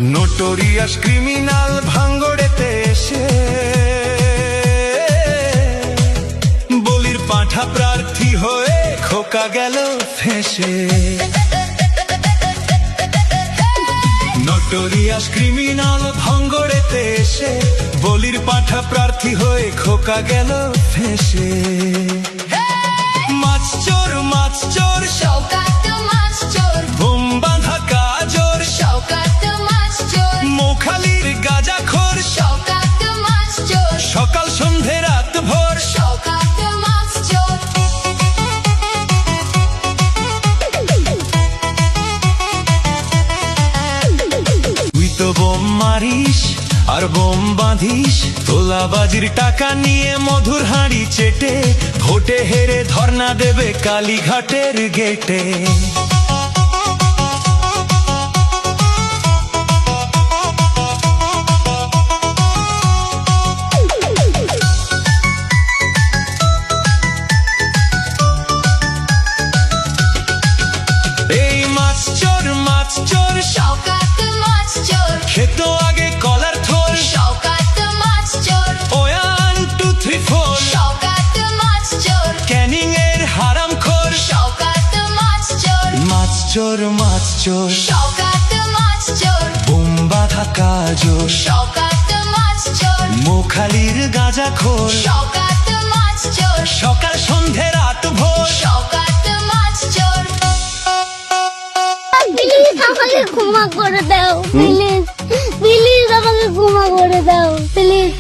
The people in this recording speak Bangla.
নোটোরিয়াস ক্রিমিনাল ভাঙ্গড়েতে এসে বলির পাঁঠা প্রার্থী হয়ে খোকা গেল ফেঁসে। নোটোরিয়াস ক্রিমিনাল ভাঙ্গড়েতে এসে বলির পাঁঠা প্রার্থী হয়ে খোকা গেল ফেঁসে। মাছ চোর শওকত মাছ চোর, বোম বাঁধা কাজর শওকত মাছ চোর, মোখালির গাঁজাখোর শওকত মাছ চোর, সকাল সন্ধে রাত ভোর শওকত মাছ চোর। তুই তো বোম মারিস আর বোম বাঁধিস, তোলাবাজির টাকা নিয়ে মধুর হাঁড়ি চেটে ভোটে হেরে ধর্ণা দেবে কালীঘাটের গেটে। এই মাছ চোর শওকত মাছ চোর, খেত আগে কলার থোর, শওকত মাছ চোর, 1 2 3 4 শওকত মাছ চোর, ক্যানিং এর হারাম খোর। শওকত মাছ চোর, মাছ চোর শওকত মাছ চোর, বোম বাঁধা কাজর শওকত মাছ চোর, মোখালির গাঁজাখোর শওকত মাছ চোর, সকাল সন্ধে রাত ভোর। শওকত মাছ চোর। প্লিজ আমাকে ক্ষমা করে দাও, প্লিজ প্লিজ আমাকে ক্ষমা করে দাও, প্লিজ।